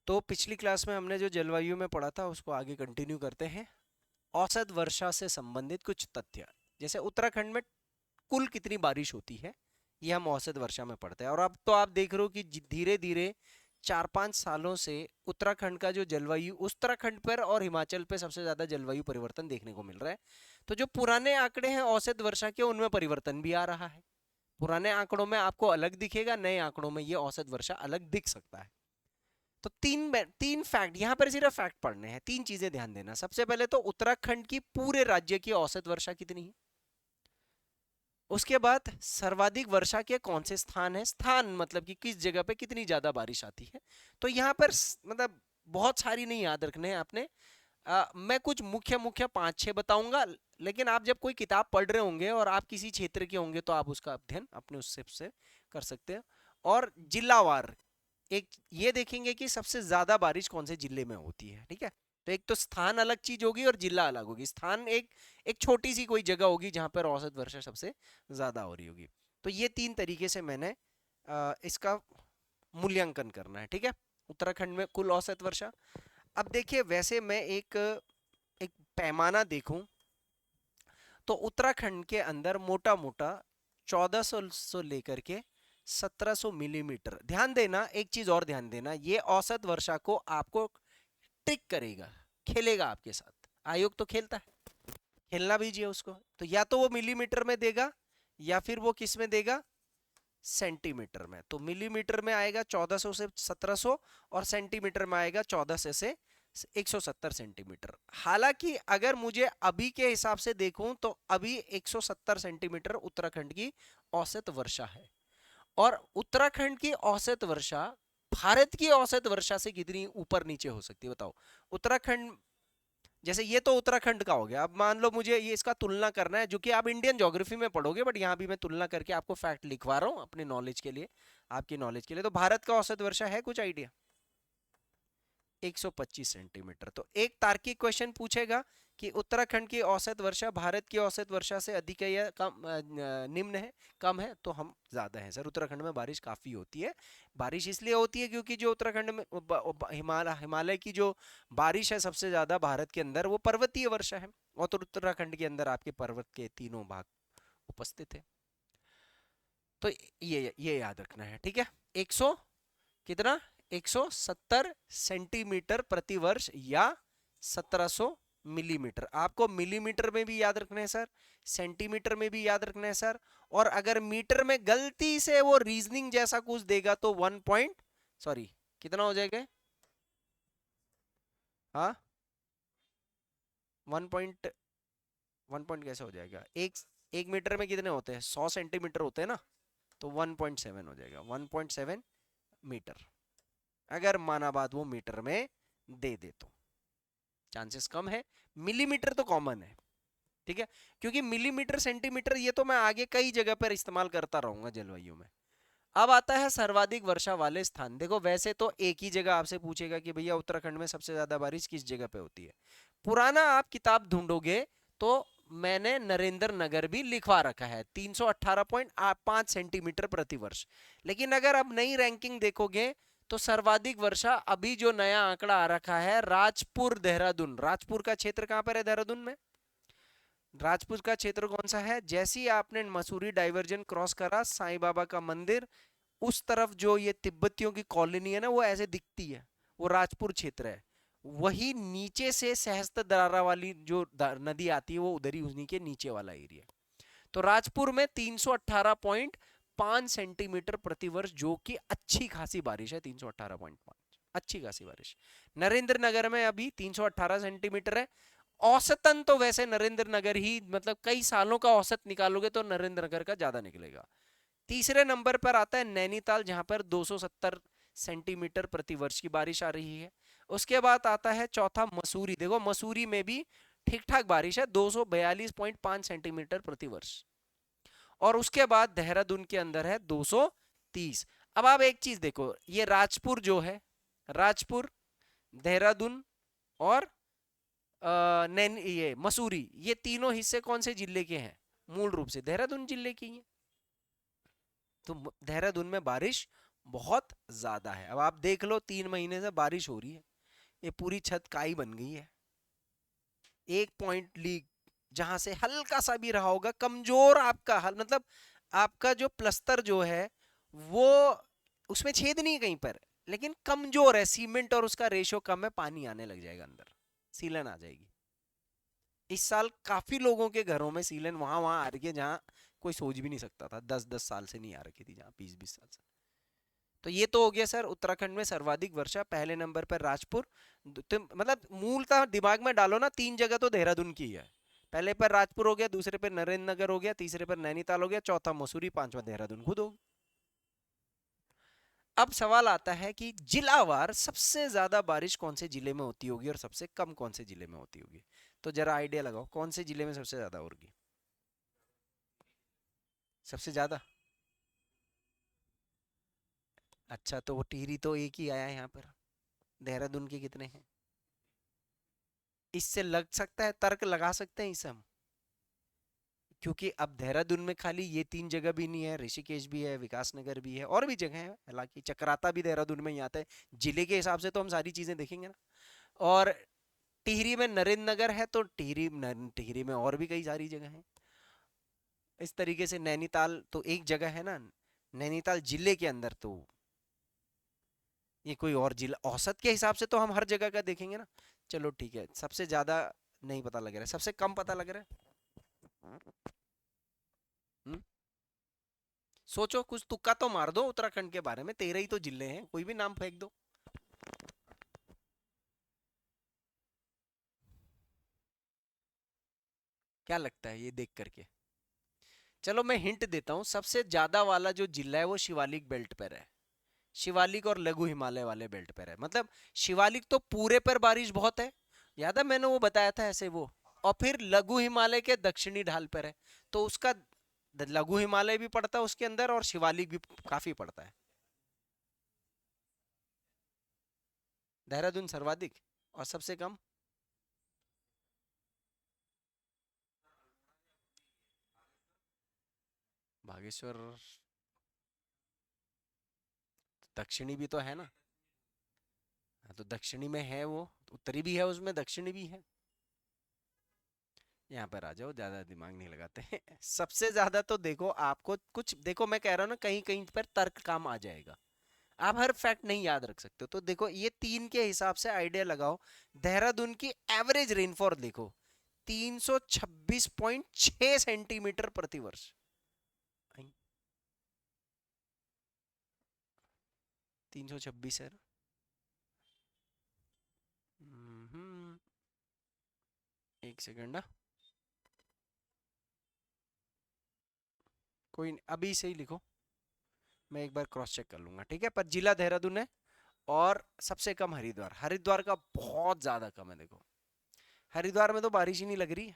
तो पिछली क्लास में हमने जो जलवायु में पढ़ा था उसको आगे कंटिन्यू करते हैं। औसत वर्षा से संबंधित कुछ तथ्य, जैसे उत्तराखंड में कुल कितनी बारिश होती है, ये हम औसत वर्षा में पढ़ते हैं। और अब तो आप देख रहे हो कि धीरे धीरे 4-5 सालों से उत्तराखंड का जो जलवायु, उत्तराखंड पर और हिमाचल पे सबसे ज्यादा जलवायु परिवर्तन देखने को मिल रहा है। तो जो पुराने आंकड़े हैं औसत वर्षा के, उनमें परिवर्तन भी आ रहा है। पुराने आंकड़ों में आपको अलग दिखेगा, नए आंकड़ों में ये औसत वर्षा अलग दिख सकता है। तो तीन फैक्ट यहां पर, सिर्फ फैक्ट पढ़ने हैं, तीन चीजें ध्यान देना। सबसे पहले तो उत्तराखंड की पूरे राज्य की औसत वर्षा कितनी है। उसके बाद सर्वाधिक वर्षा के कौन से स्थान है, स्थान मतलब कि किस जगह पे कितनी ज्यादा बारिश आती है। तो यहाँ पर मतलब बहुत सारी नहीं याद रखने हैं आपने। मैं कुछ मुख्य मुख्य 5-6 बताऊंगा, लेकिन आप जब कोई किताब पढ़ रहे होंगे और आप किसी क्षेत्र के होंगे तो आप उसका अध्ययन अपने उससे से कर सकते हैं। और जिलावार एक ये देखेंगे कि सबसे ज्यादा बारिश कौन से जिले में होती है, ठीक है। तो एक तो स्थान अलग चीज होगी और जिला अलग होगी। स्थान एक एक छोटी सी कोई जगह होगी जहां पर औसत वर्षा सबसे ज्यादा हो रही होगी। तो ये तीन तरीके से मैंने इसका मूल्यांकन करना है, ठीक है। उत्तराखंड में कुल औसत वर्षा। अब देखिए, वैसे मैं एक एक पैमाना देखूं तो उत्तराखंड के अंदर मोटा मोटा 1400 से लेकर के 1700 मिलीमीटर। ध्यान देना, एक चीज और ध्यान देना, ये औसत वर्षा को आपको ट्रिक करेगा, खेलेगा आपके साथ। आयोग तो खेलता है, खेलना भीजिए उसको। तो या तो वो मिलीमीटर में देगा या फिर वो किस में देगा, सेंटीमीटर में। तो मिलीमीटर में आएगा 1400 से 1700 और सेंटीमीटर में आएगा 1400 से 170 सेंटीमीटर। हालांकि अगर मुझे अभी के हिसाब से देखूं तो अभी 170 सेंटीमीटर उत्तराखंड की औसत वर्षा है। और उत्तराखंड की औसत वर्षा भारत की औसत वर्षा से कितनी ऊपर नीचे हो सकती है, बताओ। उत्तराखंड, जैसे ये तो उत्तराखंड का हो गया। अब मान लो मुझे ये इसका तुलना करना है, जो कि आप इंडियन ज्योग्राफी में पढ़ोगे, बट यहाँ भी मैं तुलना करके आपको फैक्ट लिखवा रहा हूँ अपने नॉलेज के लिए, आपकी नॉलेज के लिए। तो भारत का औसत वर्षा है कुछ आइडिया, 125 सेंटीमीटर। तो एक तार्किक क्वेश्चन पूछेगा कि उत्तराखंड की औसत वर्षा भारत की औसत वर्षा से अधिक है या कम, निम्न है, कम है। तो हम ज्यादा हैं सर, उत्तराखंड में बारिश काफी होती है। बारिश इसलिए होती है क्योंकि जो उत्तराखंड में हिमालय की जो बारिश है सबसे ज्यादा भारत के अंदर, वो पर्वतीय वर्षा है। और तो उत्तराखंड के अंदर आपके पर्वत के तीनों भाग उपस्थित है। तो ये याद रखना है, ठीक है। 100 कितना, 170 सेंटीमीटर प्रति वर्ष या 1700 मिलीमीटर। आपको मिलीमीटर में भी याद रखना है सर, सेंटीमीटर में भी याद रखना है सर। और अगर मीटर में गलती से वो रीजनिंग जैसा कुछ देगा तो 1 पॉइंट, सॉरी कितना हो जाएगा, हाँ 1 पॉइंट कैसे हो जाएगा, एक मीटर में कितने होते हैं, 100 सेंटीमीटर होते हैं ना। तो 1.7 हो जाएगा, 1.7 मीटर। अगर माना बात वो मीटर में दे दे तो चांसेस कम है। मिलीमीटर तो कॉमन है, ठीक है, क्योंकि मिलीमीटर सेंटीमीटर ये तो मैं आगे कई जगह पर इस्तेमाल करता रहूंगा जलवायु में। अब आता है सर्वाधिक वर्षा वाले स्थान। देखो, वैसे तो एक ही जगह आपसे पूछेगा कि भैया उत्तराखंड में सबसे ज्यादा बारिश किस जगह पे होती है। पुराना आप किताब ढूंढोगे तो मैंने नरेंद्र नगर भी लिखवा रखा है, 318.5 सेंटीमीटर प्रति वर्ष। लेकिन अगर अब नई रैंकिंग देखोगे तो सर्वाधिक वर्षा अभी जो नया आंकड़ा आ रखा है, राजपुर देहरादून। राजपुर का क्षेत्र कहां पर है देहरादून में, राजपुर का क्षेत्र कौन सा है, जैसे ही आपने मसूरी डाइवर्जन क्रॉस करा, साईं बाबा का मंदिर, उस तरफ जो ये तिब्बतियों की कॉलोनी है ना, वो ऐसे दिखती है, वो राजपुर क्षेत्र है। वही नीचे से सहस्त्रधारा वाली जो नदी आती है वो उधर ही, उन्हीं के नीचे वाला एरिया। तो राजपुर में 318.5 सेंटीमीटर प्रति वर्ष, जो कि अच्छी खासी बारिश है। 318.5 अच्छी खासी बारिश। नरेंद्र नगर में अभी 318 सेंटीमीटर है। औसतन तो वैसे नरेंद्र नगर ही, मतलब कई सालों का औसत निकालोगे तो नरेंद्र नगर का ज्यादा निकलेगा। तीसरे नंबर पर आता है नैनीताल, जहां पर 270 सेंटीमीटर प्रति वर्ष की बारिश आ रही है। उसके बाद आता है चौथा मसूरी। देखो मसूरी में भी ठीक ठाक बारिश है, 242.5 सेंटीमीटर प्रति वर्ष। और उसके बाद देहरादून के अंदर है 230। अब आप एक चीज देखो, ये राजपुर जो है, राजपुर, देहरादून और नैन ये मसूरी, ये तीनों हिस्से कौन से जिले के हैं, मूल रूप से देहरादून जिले की हैं। तो देहरादून में बारिश बहुत ज्यादा है। अब आप देख लो 3 महीने से बारिश हो रही है, ये पूरी छत काई बन गई है। 1 पॉइंट लीक, जहां से हल्का सा भी रहा होगा कमजोर आपका हल, मतलब आपका जो प्लस्तर जो है वो, उसमें छेद नहीं है कहीं पर, लेकिन कमजोर है सीमेंट और उसका रेशो कम है, पानी आने लग जाएगा अंदर, सीलन आ जाएगी। इस साल काफी लोगों के घरों में सीलन वहां वहां आ रही है जहां कोई सोच भी नहीं सकता था, 10-10 साल से नहीं आ रखी थी, जहां 20-20 साल से। तो ये तो हो गया सर उत्तराखंड में सर्वाधिक वर्षा। पहले नंबर पर राजपुर, मतलब मूलतः दिमाग में डालो ना, 3 जगह तो देहरादून की है। पहले पर राजपुर हो गया, दूसरे पर नरेंद्र नगर हो गया, तीसरे पर नैनीताल हो गया, चौथा मसूरी, पांचवा देहरादून खुद हो। अब सवाल आता है कि जिलावार सबसे ज्यादा बारिश कौन से जिले में होती होगी और सबसे कम कौन से जिले में होती होगी। तो जरा आइडिया लगाओ कौन से जिले में सबसे ज्यादा होगी। सबसे ज्यादा, अच्छा तो वो टिहरी तो एक ही आया है यहाँ पर, देहरादून के कितने हैं। इससे लग सकता है, तर्क लगा सकते हैं इससे हम, क्योंकि अब देहरादून में खाली ये 3 जगह भी नहीं है, ऋषिकेश भी है, विकासनगर भी है, और भी जगह है, हालांकि चक्राता भी देहरादून में ही आता है। जिले के हिसाब से तो हम सारी चीजें देखेंगे ना। और टिहरी में नरेंद्र नगर है, तो टिहरी में और भी कई सारी जगह हैं। इस तरीके से नैनीताल तो एक जगह है ना, नैनीताल जिले के अंदर, तो ये कोई और जिला, औसत के हिसाब से तो हम हर जगह का देखेंगे ना। चलो ठीक है, सबसे ज्यादा नहीं पता लग रहा है, सबसे कम पता लग रहा है। हम्म? सोचो, कुछ तुक्का तो मार दो उत्तराखंड के बारे में, 13 ही तो जिले हैं, कोई भी नाम फेंक दो। क्या लगता है ये देख करके। चलो मैं हिंट देता हूँ, सबसे ज्यादा वाला जो जिला है वो शिवालिक बेल्ट पर है। शिवालिक और लघु हिमालय वाले बेल्ट पर है, मतलब शिवालिक तो पूरे पर बारिश बहुत है, याद है मैंने वो बताया था ऐसे वो। और फिर लघु हिमालय के दक्षिणी ढाल पर है, तो उसका लघु हिमालय भी पड़ता है उसके अंदर और शिवालिक भी काफी पड़ता है। देहरादून सर्वाधिक, और सबसे कम बागेश्वर। दक्षिणी भी तो है ना। हाँ, तो दक्षिणी में है वो, उत्तरी भी है उसमें, दक्षिणी भी है। यहाँ पर आ जाओ, ज्यादा दिमाग नहीं लगाते हैं। सबसे ज्यादा तो देखो, आपको कुछ देखो, मैं कह रहा हूँ ना, कहीं कहीं पर तर्क काम आ जाएगा। आप हर फैक्ट नहीं याद रख सकते हो, तो देखो ये 3 के हिसाब से आइडिया लगाओ। देहरादून की एवरेज रेनफॉल देखो, 326.6 सेंटीमीटर प्रति वर्ष। 326 है। हम्म, एक सेकंड ना, कोई नहीं, अभी से ही लिखो, मैं एक बार क्रॉस चेक कर लूंगा, ठीक है। पर जिला देहरादून है, और सबसे कम हरिद्वार, हरिद्वार का बहुत ज्यादा कम है देखो। हरिद्वार में तो बारिश ही नहीं लग रही,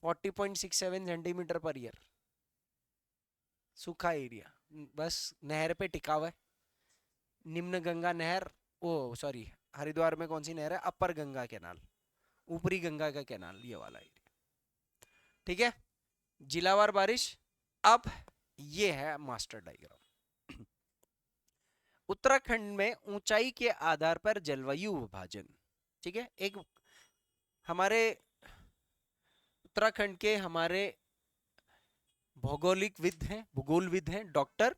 40.67 सेंटीमीटर पर ईयर। सूखा एरिया, बस नहर पे टिका हुआ है। निम्न गंगा नहर, ओ सॉरी, हरिद्वार में कौन सी नहर है, अपर गंगा कैनाल, ऊपरी गंगा का कैनाल, ये वाला एरिया, ठीक है। जिलावार बारिश। अब ये है मास्टर डायग्राम। उत्तराखंड में ऊंचाई के आधार पर जलवायु विभाजन, ठीक है। एक हमारे उत्तराखंड के हमारे भौगोलिकविद हैं, भूगोलविद हैं, डॉक्टर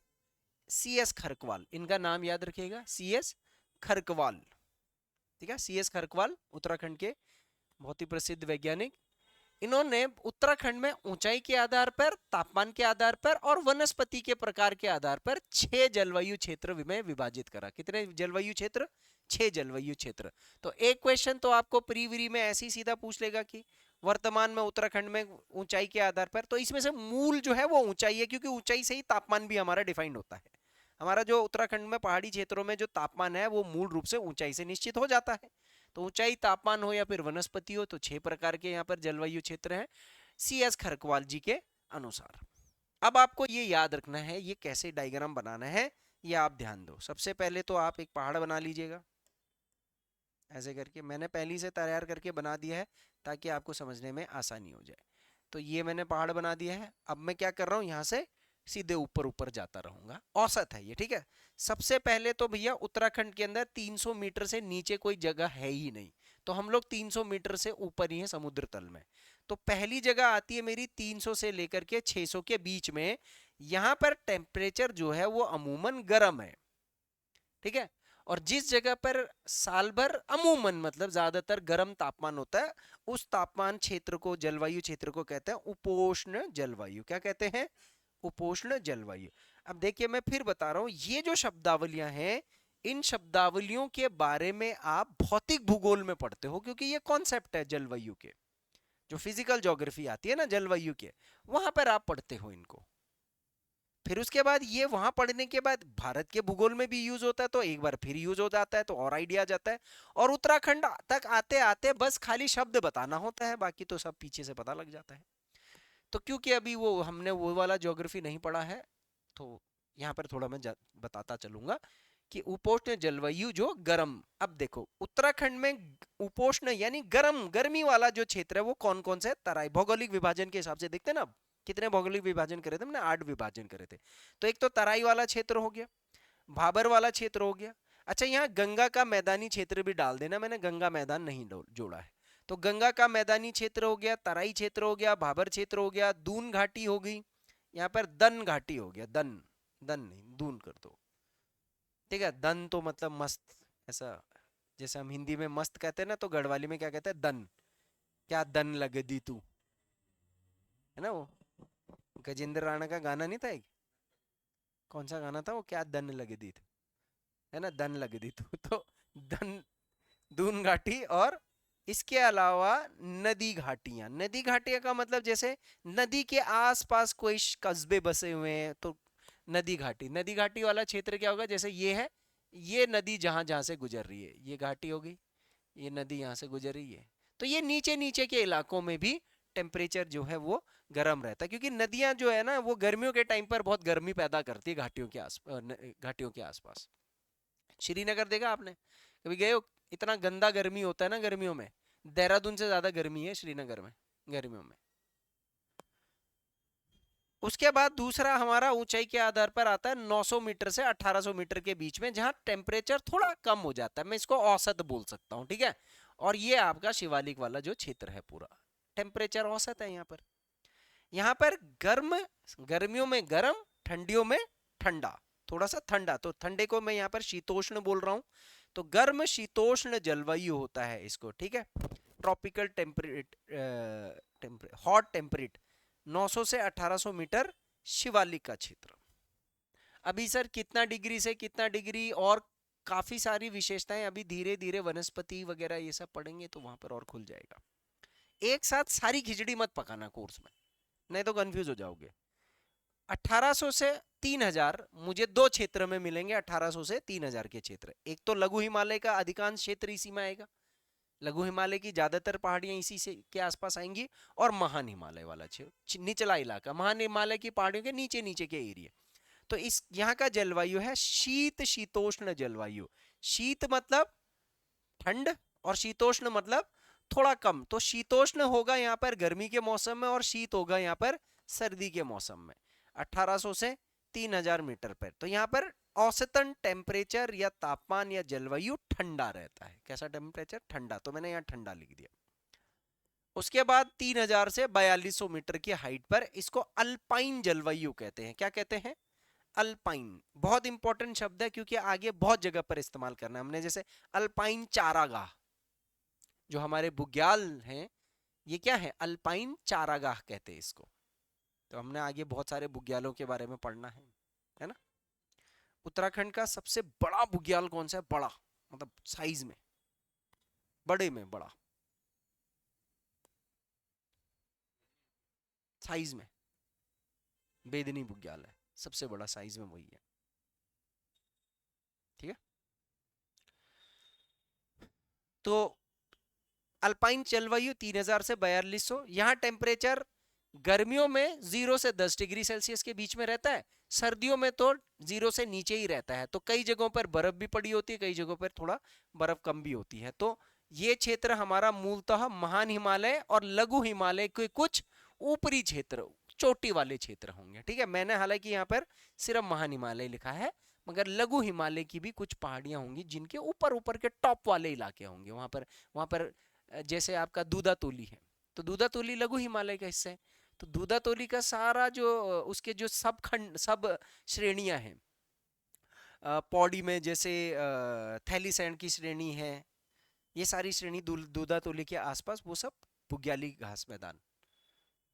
सी एस खरकवाल, इनका नाम याद रखिएगा, सी एस खरकवाल, ठीक है। सी एस खरकवाल उत्तराखंड के बहुत ही प्रसिद्ध वैज्ञानिक। इन्होंने उत्तराखंड में ऊंचाई के आधार पर, तापमान के आधार पर और वनस्पति के प्रकार के आधार पर 6 जलवायु क्षेत्र में विभाजित करा। कितने जलवायु क्षेत्र, 6 जलवायु क्षेत्र। तो एक क्वेश्चन तो आपको प्रीविरी में ऐसे ही सीधा पूछ लेगा कि वर्तमान में उत्तराखंड में ऊंचाई के आधार पर, तो इसमें से मूल जो है वो ऊंचाई है, क्योंकि ऊंचाई से ही तापमान भी हमारा डिफाइंड होता है। हमारा जो उत्तराखंड में पहाड़ी क्षेत्रों में जो तापमान है वो मूल रूप से ऊंचाई से निश्चित हो जाता है। तो ऊंचाई, तापमान हो या फिर वनस्पति हो, तो 6 प्रकार के यहाँ पर जलवायु क्षेत्र हैं सी एस खरकवाल जी के अनुसार। अब आपको ये याद रखना है ये कैसे डायग्राम बनाना है, ये आप ध्यान दो। सबसे पहले तो आप एक पहाड़ बना लीजिएगा, ऐसे करके मैंने पहली से तैयार करके बना दिया है ताकि आपको समझने में आसानी हो जाए। तो ये मैंने पहाड़ बना दिया है। अब मैं क्या कर रहा हूँ, यहाँ से सीधे ऊपर ऊपर जाता रहूंगा, औसत है ये, ठीक है। सबसे पहले तो भैया उत्तराखंड के अंदर 300 मीटर से नीचे कोई जगह है ही नहीं, तो हम लोग 300 मीटर से ऊपर ही है समुद्र तल में। तो पहली जगह आती है मेरी 300 से लेकर के 600 के बीच में। यहां पर टेम्परेचर जो है वो अमूमन गर्म है, ठीक है। और जिस जगह पर साल भर अमूमन मतलब ज्यादातर गर्म तापमान होता है, उस तापमान क्षेत्र को, जलवायु क्षेत्र को कहते हैं उपोष्ण जलवायु। क्या कहते हैं? उपोष्ण जलवायु। अब देखिए मैं फिर बता रहा हूं, ये जो शब्दावलियां हैं, इन शब्दावलियों के बारे में आप भौतिक भूगोल में पढ़ते हो, क्योंकि ये कॉन्सेप्ट है जलवायु के, जो फिजिकल ज्योग्राफी आती है ना जलवायु के, वहां पर आप पढ़ते हो इनको। फिर उसके बाद ये वहां पढ़ने के बाद भारत के भूगोल में भी यूज होता है, तो एक बार फिर यूज हो जाता है, तो और आइडिया आ जाता है। और उत्तराखंड तक आते आते बस खाली शब्द बताना होता है, बाकी तो सब पीछे से पता लग जाता है। तो क्योंकि अभी वो हमने वो वाला ज्योग्राफी नहीं पढ़ा है, तो यहाँ पर थोड़ा मैं बताता चलूंगा कि उपोष्ण जलवायु जो गर्म। अब देखो उत्तराखंड में उपोष्ण यानी गर्म, गर्मी वाला जो क्षेत्र है वो कौन कौन से तराई, भौगोलिक विभाजन के हिसाब से देखते हैं ना। कितने भौगोलिक विभाजन करे थे हमने? 8 विभाजन करे थे। तो एक तो तराई वाला क्षेत्र हो गया, भाबर वाला क्षेत्र हो गया। अच्छा, यहाँ गंगा का मैदानी क्षेत्र भी डाल देना, मैंने गंगा मैदान नहीं जोड़ा है। तो गंगा का मैदानी क्षेत्र हो गया, तराई क्षेत्र हो गया, भाबर क्षेत्र हो गया, दून घाटी हो गई, यहाँ पर दन घाटी हो गया, दन, दन नहीं दून कर दो, ठीक है। दन तो मतलब मस्त, ऐसा जैसे हम हिंदी में मस्त कहते हैं ना, तो गढ़वाली में क्या कहते हैं? दन। क्या दन लग दी तू, है ना वो गजेंद्र राणा का गाना नहीं था एक? कौन सा गाना था वो? क्या दन लग दी थी, है ना, दन लग दी तू। तो दन, दून घाटी, और इसके अलावा नदी घाटियां। नदी घाटियां का मतलब जैसे नदी के आसपास कोई कस्बे बसे हुए हैं, तो नदी घाटी। नदी घाटी वाला क्षेत्र क्या होगा? जैसे ये है, ये नदी जहां जहां से गुजर रही है, ये घाटी होगी, ये नदी यहाँ से गुजर रही है। तो ये नीचे नीचे के इलाकों में भी टेम्परेचर जो है वो गर्म रहता है, क्योंकि नदियां जो है ना वो गर्मियों के टाइम पर बहुत गर्मी पैदा करती है घाटियों के घाटियों के आसपास। श्रीनगर देखा आपने? कभी गए हो? इतना गंदा गर्मी होता है ना गर्मियों में, देहरादून से ज्यादा गर्मी है श्रीनगर में गर्मियों में। उसके बाद दूसरा हमारा ऊंचाई के आधार पर आता है 900 मीटर से 1800 मीटर के बीच में, जहां टेम्परेचर थोड़ा कम हो जाता है, मैं इसको औसत बोल सकता हूं, ठीक है। और ये आपका शिवालिक वाला जो क्षेत्र है पूरा टेम्परेचर औसत है यहाँ पर। यहाँ पर गर्म, गर्मियों में गर्म, ठंडियों में ठंडा, थोड़ा सा ठंडा, तो ठंडे को मैं यहाँ पर शीतोष्ण बोल रहा हूँ। तो गर्म शीतोष्ण जलवायु होता है इसको, ठीक है। ट्रॉपिकल टेम्परेट, हॉट टेम्परेट, 900 से 1800 मीटर शिवालिक का क्षेत्र। अभी सर कितना डिग्री से कितना डिग्री, और काफी सारी विशेषताएं अभी धीरे धीरे वनस्पति वगैरह ये सब पढ़ेंगे तो वहां पर और खुल जाएगा। एक साथ सारी खिचड़ी मत पकाना कोर्स में, नहीं तो कंफ्यूज हो जाओगे। 1800 से 3000 मुझे दो क्षेत्र में मिलेंगे, 1800 से 3000 के क्षेत्र। एक तो लघु हिमालय का अधिकांश क्षेत्र इसी में आएगा, लघु हिमालय की ज्यादातर पहाड़ियां इसी से के आसपास आएंगी, और महान हिमालय वाला क्षेत्र, निचला इलाका, महान हिमालय की पहाड़ियों के नीचे नीचे के एरिया। तो इस यहाँ का जलवायु है शीत शीतोष्ण जलवायु। शीत मतलब ठंड, और शीतोष्ण मतलब थोड़ा कम। तो शीतोष्ण होगा यहाँ पर गर्मी के मौसम में, और शीत होगा यहाँ पर सर्दी के मौसम में, 1800 से 3000 मीटर पर। तो यहाँ पर औसतन टेम्परेचर या तापमान या जलवायु ठंडा रहता है। कैसा टेम्परेचर? ठंडा, तो मैंने यहाँ ठंडा लिख दिया। उसके बाद 3000 से 4200 मीटर की हाइट पर इसको अल्पाइन जलवायु कहते हैं। क्या कहते हैं? अल्पाइन। बहुत इंपॉर्टेंट शब्द है, क्योंकि आगे बहुत जगह पर इस्तेमाल करना है हमने। जैसे अल्पाइन चारागाह, जो हमारे बुग्याल हैं, ये क्या है? अल्पाइन चारागाह कहते हैं इसको। तो हमने आगे बहुत सारे बुग्यालों के बारे में पढ़ना है ना। उत्तराखंड का सबसे बड़ा बुग्याल कौन सा है? बड़ा मतलब साइज में, बड़े में बड़ा, साइज में बेदनी बुग्याल है, सबसे बड़ा साइज में वही है, ठीक है। तो अल्पाइन जलवायु 3000 से 4200, यहाँ टेम्परेचर गर्मियों में 0 से 10 डिग्री सेल्सियस के बीच में रहता है, सर्दियों में तो 0 से नीचे ही रहता है। तो कई जगहों पर बर्फ भी पड़ी होती है, कई जगहों पर थोड़ा बर्फ कम भी होती है। तो ये क्षेत्र हमारा मूलतः महान हिमालय और लघु हिमालय के कुछ ऊपरी क्षेत्र, चोटी वाले क्षेत्र होंगे। ठीक है, मैंने हालांकि यहाँ पर सिर्फ महान हिमालय लिखा है, मगर लघु हिमालय की भी कुछ पहाड़ियां होंगी जिनके ऊपर ऊपर के टॉप वाले इलाके होंगे। वहां पर जैसे आपका दूदातोली है, तो दूदातोली लघु हिमालय का हिस्सा है। तो दूदातोली का सारा जो उसके जो सब खंड, सब श्रेणियां हैं, पौड़ी में जैसे थैलीसैंड की श्रेणी है, ये सारी श्रेणी दूदातोली के आसपास वो सब बुग्याली घास मैदान।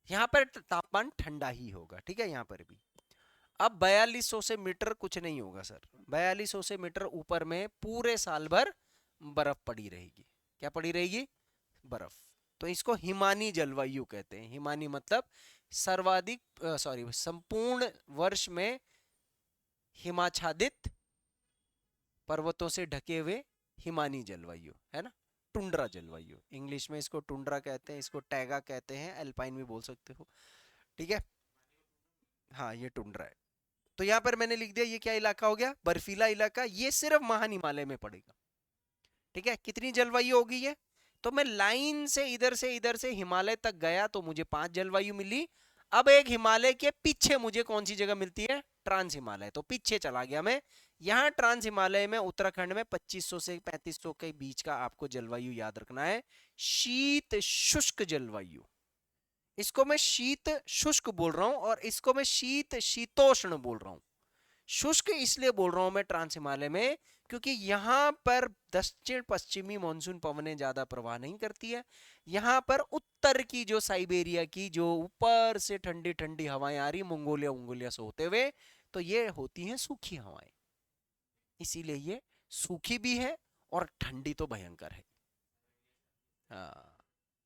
यहाँ पर तापमान ठंडा ही होगा। ठीक है, यहाँ पर भी अब 4200 से मीटर कुछ नहीं होगा सर। 4200 से मीटर ऊपर में पूरे साल भर बर्फ पड़ी रहेगी। क्या पड़ी रहेगी? बर्फ। तो इसको हिमानी जलवायु कहते हैं। हिमानी मतलब सर्वाधिक संपूर्ण वर्ष में हिमाच्छादित पर्वतों से ढके हुए हिमानी जलवायु है ना, टुंड्रा जलवायु। इंग्लिश में इसको टुंड्रा कहते हैं, इसको टैगा कहते हैं, एल्पाइन भी बोल सकते हो। ठीक है, हाँ ये टुंड्रा है। तो यहां पर मैंने लिख दिया ये क्या इलाका हो गया? बर्फीला इलाका। ये सिर्फ महान हिमालय में पड़ेगा। ठीक है, कितनी जलवायु होगी ये? तो मैं लाइन से इधर से हिमालय तक गया तो मुझे 5 जलवायु मिली। अब एक हिमालय के पीछे मुझे कौन सी जगह मिलती है? ट्रांस हिमालय। तो पीछे चला गया मैं। यहाँ ट्रांस हिमालय में उत्तराखंड में 2500 से 3500 के बीच का आपको जलवायु याद रखना है। शीत शुष्क जलवायु। इसको मैं शीत शुष्क बोल रहा हूं और इसको मैं शीत शीतोष्ण बोल रहा हूं। शुष्क इसलिए बोल रहा हूं मैं ट्रांस हिमालय में क्योंकि यहां पर दक्षिण पश्चिमी मानसून पवनें ज्यादा प्रवाह नहीं करती है। यहां पर उत्तर की जो साइबेरिया की जो ऊपर से ठंडी ठंडी हवाएं आ रही मंगोलिया से होते हुए, तो ये होती हैं सूखी हवाएं। इसीलिए ये सूखी भी है और ठंडी तो भयंकर है।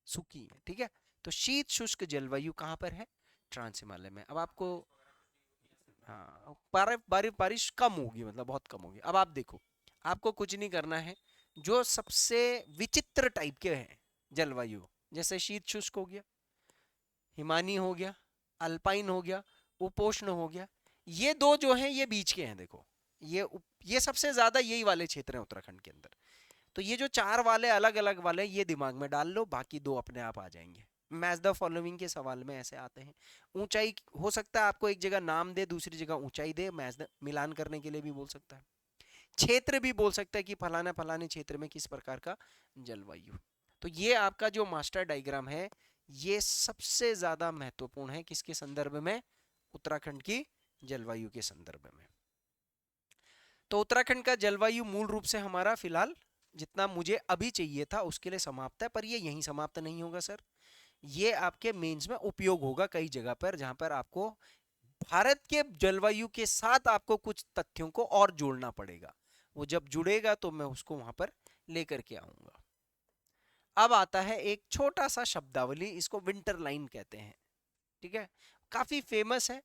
सूखी है। ठीक है, तो शीत शुष्क जलवायु कहां पर है? ट्रांस हिमालय में। अब आपको बारिश कम होगी, मतलब बहुत कम होगी। अब आप देखो, आपको कुछ नहीं करना है। जो सबसे विचित्र टाइप के हैं जलवायु, जैसे शीत शुष्क हो गया, हिमानी हो गया, अल्पाइन हो गया, उपोष्ण हो गया, ये दो जो हैं ये बीच के हैं। देखो ये सबसे ज्यादा यही वाले क्षेत्र हैं उत्तराखंड के अंदर। तो ये जो 4 वाले अलग अलग वाले ये दिमाग में डाल लो, बाकी 2 अपने आप आ जाएंगे। मैच द फॉलोइंग के सवाल में ऐसे आते हैं। ऊंचाई हो सकता है आपको एक जगह नाम दे, दूसरी जगह ऊंचाई दे, मैच द मिलान करने के लिए भी बोल सकता है। क्षेत्र भी बोल सकता है कि फलाना फलाने क्षेत्र में किस प्रकार का जलवायु। तो ये आपका जो मास्टर डायग्राम है ये सबसे ज्यादा महत्वपूर्ण है। किसके संदर्भ में? उत्तराखंड की जलवायु के संदर्भ में। तो उत्तराखंड का जलवायु मूल रूप से हमारा फिलहाल जितना मुझे अभी चाहिए था उसके लिए समाप्त है। पर ये यहीं समाप्त नहीं होगा सर, ये आपके मेंस में उपयोग होगा कई जगह पर, जहां पर आपको भारत के जलवायु के साथ आपको कुछ तथ्यों को और जोड़ना पड़ेगा। वो जब जुड़ेगा तो मैं उसको वहां पर लेकर के आऊंगा। अब आता है एक छोटा सा शब्दावली, इसको विंटर लाइन कहते हैं। ठीक है, काफी फेमस है,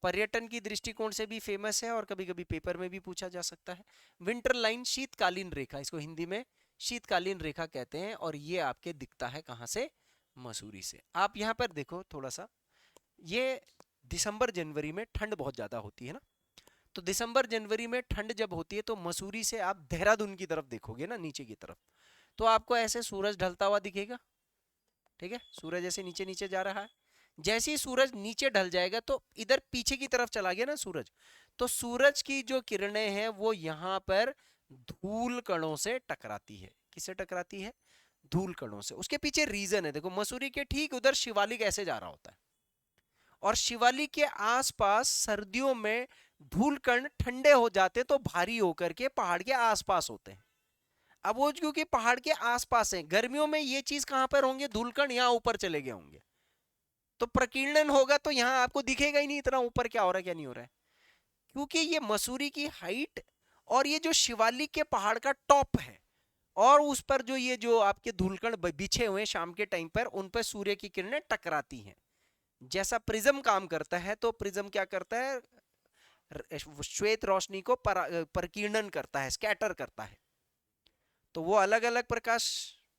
पर्यटन की दृष्टिकोण से भी फेमस है और कभी कभी पेपर में भी पूछा जा सकता है। विंटर लाइन शीतकालीन रेखा, इसको हिंदी में शीतकालीन रेखा कहते हैं। और ये आपके दिखता है कहां से? मसूरी से। आप यहां पर देखो थोड़ा सा, ये दिसंबर जनवरी में ठंड बहुत ज्यादा होती है ना, तो दिसंबर जनवरी में ठंड जब होती है तो मसूरी से आप देहरादून की तरफ देखोगे ना, नीचे की तरफ, तो आपको ऐसे सूरज ढलता हुआ दिखेगा। ठीक है, सूरज ऐसे नीचे नीचे जा रहा है। जैसे ही सूरज नीचे ढल जाएगा तो इधर पीछे की तरफ चला गया ना सूरज, तो सूरज की जो किरणें हैं वो यहाँ पर धूल कणों से टकराती है। किससे टकराती है? धूल कणों से। उसके पीछे रीजन है, देखो मसूरी के ठीक उधर शिवालिक ऐसे जा रहा होता है और शिवालिक के आसपास सर्दियों में धूल कण ठंडे हो जाते तो भारी होकर के पहाड़ के आसपास होते हैं। अब वो क्योंकि पहाड़ के आसपास है, गर्मियों में ये चीज कहां पर होंगे? धूलकण यहाँ ऊपर चले गए होंगे, तो प्रकीर्णन होगा तो यहाँ आपको दिखेगा ही नहीं इतना ऊपर क्या हो रहा है क्या नहीं हो रहा है, क्योंकि ये मसूरी की हाइट और ये जो शिवालिक के पहाड़ का टॉप है और उस पर जो ये जो आपके धूलकण बिछे हुए शाम के टाइम पर, उन पर सूर्य की किरणें टकराती हैं। जैसा प्रिज्म काम करता है, तो प्रिज्म क्या करता है? श्वेत रोशनी को प्रकीर्णन करता है, स्कैटर करता है, तो वो अलग अलग प्रकाश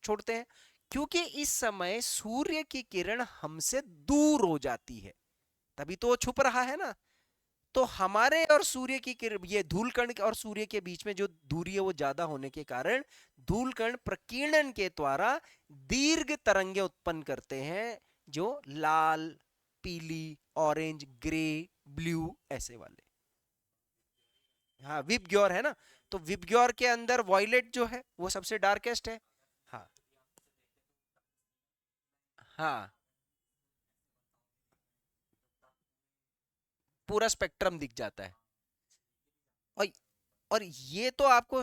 छोड़ते हैं। क्योंकि इस समय सूर्य की किरण हमसे दूर हो जाती है, तभी तो वो छुप रहा है ना। तो हमारे और सूर्य की किरण, ये धूलकण और सूर्य के बीच में जो दूरी है वो ज्यादा होने के कारण धूलकण प्रकीर्णन के द्वारा दीर्घ तरंगे उत्पन्न करते हैं, जो लाल, पीली, ऑरेंज, ग्रे, ब्लू, ऐसे वाले। हाँ, विबग्योर है ना, तो विबग्योर के अंदर वॉयलेट जो है वो सबसे डार्केस्ट है। हाँ हाँ, पूरा स्पेक्ट्रम दिख जाता है। और और ये तो आपको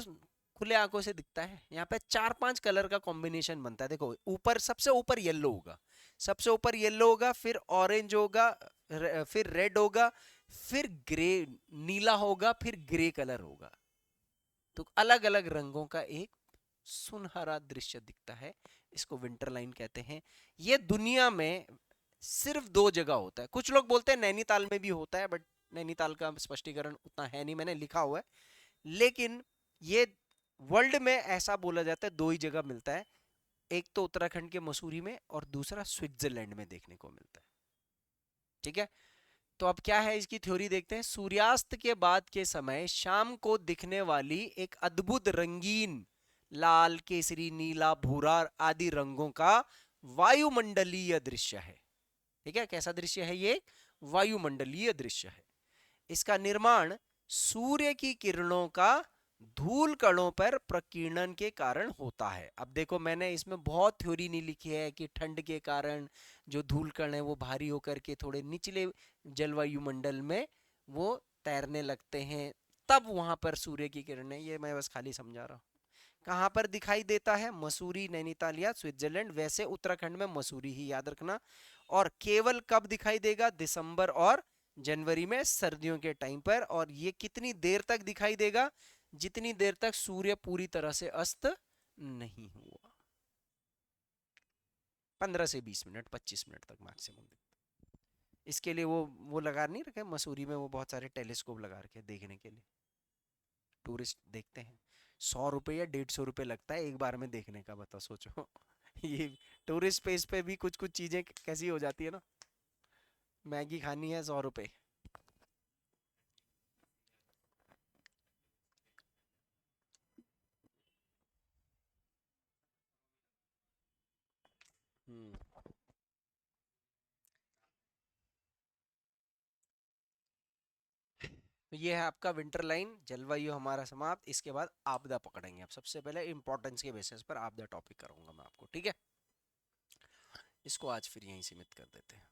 खुले आंखों से दिखता है। यहाँ पे 4-5 कलर का कॉम्बिनेशन बनता है। देखो ऊपर, सबसे ऊपर येलो होगा, सबसे ऊपर येलो होगा, फिर ऑरेंज होगा, फिर रेड होगा, फिर ग्रे, नीला होगा, फिर ग्रे कलर होगा। तो अलग अलग रंगों का एक सुनहरा दृश्य दिखता है। इसको विंटर लाइन कहते हैं। ये दुनिया में सिर्फ 2 जगह होता है। कुछ लोग बोलते हैं नैनीताल में भी होता है, बट नैनीताल का स्पष्टीकरण उतना है नहीं, मैंने लिखा हुआ है। लेकिन ये वर्ल्ड में ऐसा बोला जाता है 2 ही जगह मिलता है। एक तो उत्तराखंड के मसूरी में, और दूसरा स्विट्जरलैंड में देखने को मिलता है। ठीक है, तो अब क्या है इसकी थ्योरी देखते हैं। सूर्यास्त के बाद के समय शाम को दिखने वाली एक अद्भुत रंगीन लाल, केसरी, नीला, भूरा आदि रंगों का वायुमंडलीय दृश्य है। ठीक है, कैसा दृश्य है ये? वायुमंडलीय दृश्य है। इसका निर्माण सूर्य की किरणों का धूल कणों पर प्रकीर्णन के कारण होता है। अब देखो, मैंने इसमें बहुत थ्योरी नहीं लिखी है कि ठंड के कारण जो धूल कण है वो भारी होकर के थोड़े निचले जलवायु मंडल में वो तैरने लगते हैं, तब वहां पर सूर्य की किरणें, ये मैं बस खाली समझा रहा हूँ। कहाँ पर दिखाई देता है? मसूरी, नैनीताल या स्विट्जरलैंड। वैसे उत्तराखंड में मसूरी ही याद रखना। और केवल कब दिखाई देगा? दिसंबर और जनवरी में, सर्दियों के टाइम पर। और ये कितनी देर तक दिखाई देगा? जितनी देर तक सूर्य पूरी तरह से अस्त नहीं हुआ। 15 से 20 मिनट, 25 मिनट तक मैक्सिमम। इसके लिए वो लगा नहीं रखे मसूरी में, वो बहुत सारे टेलीस्कोप लगा रखे देखने के लिए। टूरिस्ट देखते हैं। 100 रुपये या 150 रुपये लगता है एक बार में देखने का, बताओ सोचो। ये टूरिस्ट स्पेस पे भी कुछ कुछ चीजें कैसी हो जाती है ना। मैगी खानी है, 100 रुपये। हम्म, तो ये है आपका विंटर लाइन। जलवायु हमारा समाप्त। इसके बाद आपदा पकड़ेंगे। अब सबसे पहले इंपॉर्टेंस के बेसिस पर आपदा टॉपिक करूंगा मैं आपको, ठीक है। इसको आज फिर यहीं सीमित कर देते हैं।